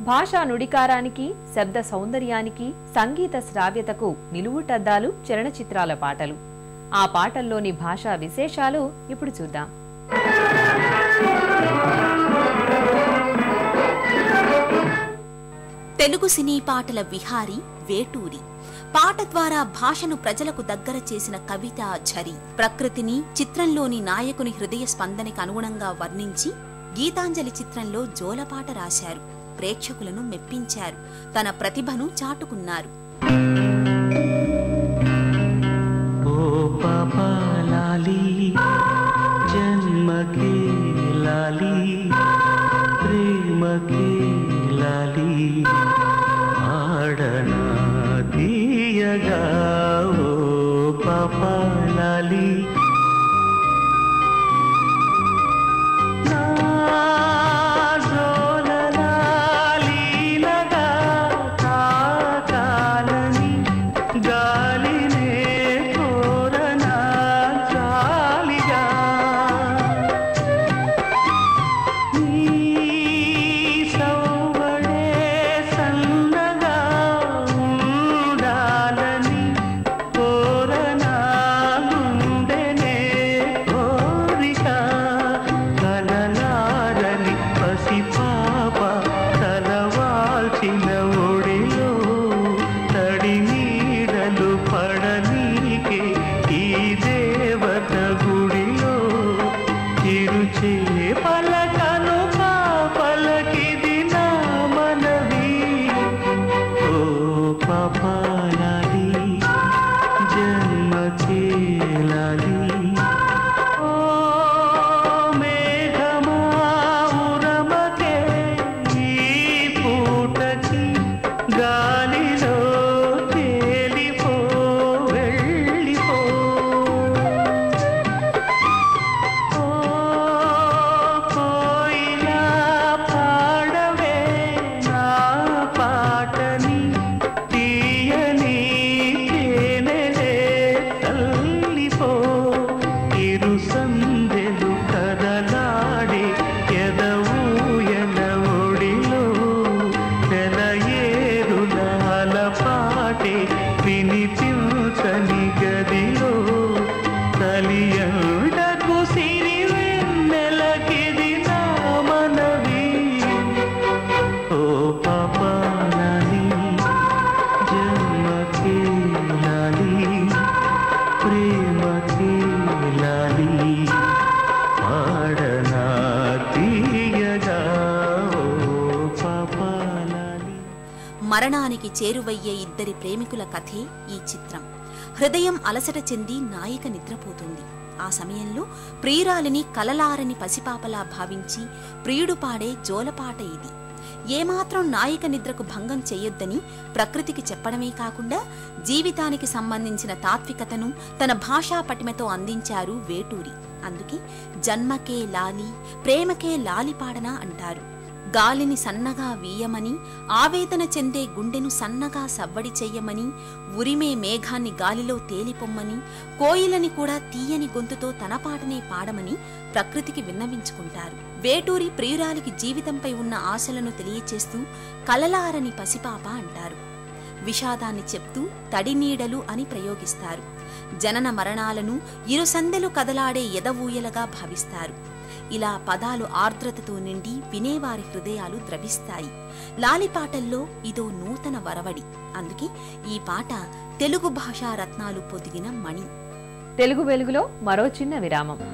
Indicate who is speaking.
Speaker 1: భాషా నుడికారానికి, శబ్ద సౌందర్యానికి, సంగీత శ్రావ్యతకు నిలువుటద్దాలు చలనచిత్రాల పాటలు. ఆ పాటల్లోని భాషా విశేషాలు ఇప్పుడు చూద్దాం.
Speaker 2: తెలుగు సినీ పాటల విహారీ వేటూరి. పాట ద్వారా భాషను ప్రజలకు దగ్గర చేసిన కవిత ఝరి. ప్రకృతిని, చిత్రంలోని నాయకుని హృదయ స్పందనకు అనుగుణంగా వర్ణించి గీతాంజలి చిత్రంలో జోలపాట రాశారు. ప్రేక్షకులను మెప్పించారు. తన ప్రతిభను చాటుకున్నారు.
Speaker 3: ఓ పాపా లాలి జన్మకే లాలి ప్రేమకే లాలి ఆడనా తీయగా ఓ పాపా లాలి
Speaker 2: మరణానికి చేరువయ్యే ఇద్దరి ప్రేమికుల కథే ఈ చిత్రం. హృదయం అలసట చెంది నాయిక నిద్రపోతుంది. ఆ సమయంలో ప్రియురాలిని కలలారని పసిపాపలా భావించి ప్రియుడు పాడే జోలపాట ఇది. ఏమాత్రం నాయిక నిద్రకు భంగం చేయొద్దని ప్రకృతికి చెప్పడమే కాకుండా జీవితానికి సంబంధించిన తాత్వికతను తన భాషా పటిమతో అందించారు వేటూరి. అందుకే జన్మకే లాలి ప్రేమకే లాలి పాడనా అంటారు. గాలిని సన్నగా వీయమని, ఆవేదన చెందే గుండెను సన్నగా సవ్వడి చెయ్యమని, ఉరిమే మేఘాన్ని గాలిలో తేలిపొమ్మని, కోయిలని కూడా తీయని గొంతుతో తన పాటనే పాడమని ప్రకృతికి విన్నవించుకుంటారు. వేటూరి ప్రియురాలికి జీవితంపై ఉన్న ఆశలను తెలియచేస్తూ కలలారని పసిపాప అంటారు. విషాదాన్ని చెప్తూ తడినీడలు అని ప్రయోగిస్తారు. జనన మరణాలను ఇరుసందెలు కదలాడే ఎదవూయలగా భావిస్తారు. ఇలా పదాలు ఆర్ద్రతతో నిండి వినేవారి హృదయాలు ద్రవిస్తాయి. లాలిపాటల్లో ఇదో నూతన వరవడి. అందుకే ఈ పాట తెలుగు భాషా రత్నాలు పొదిగిన మణి.
Speaker 1: తెలుగు వెలుగులో మరో చిన్న విరామం.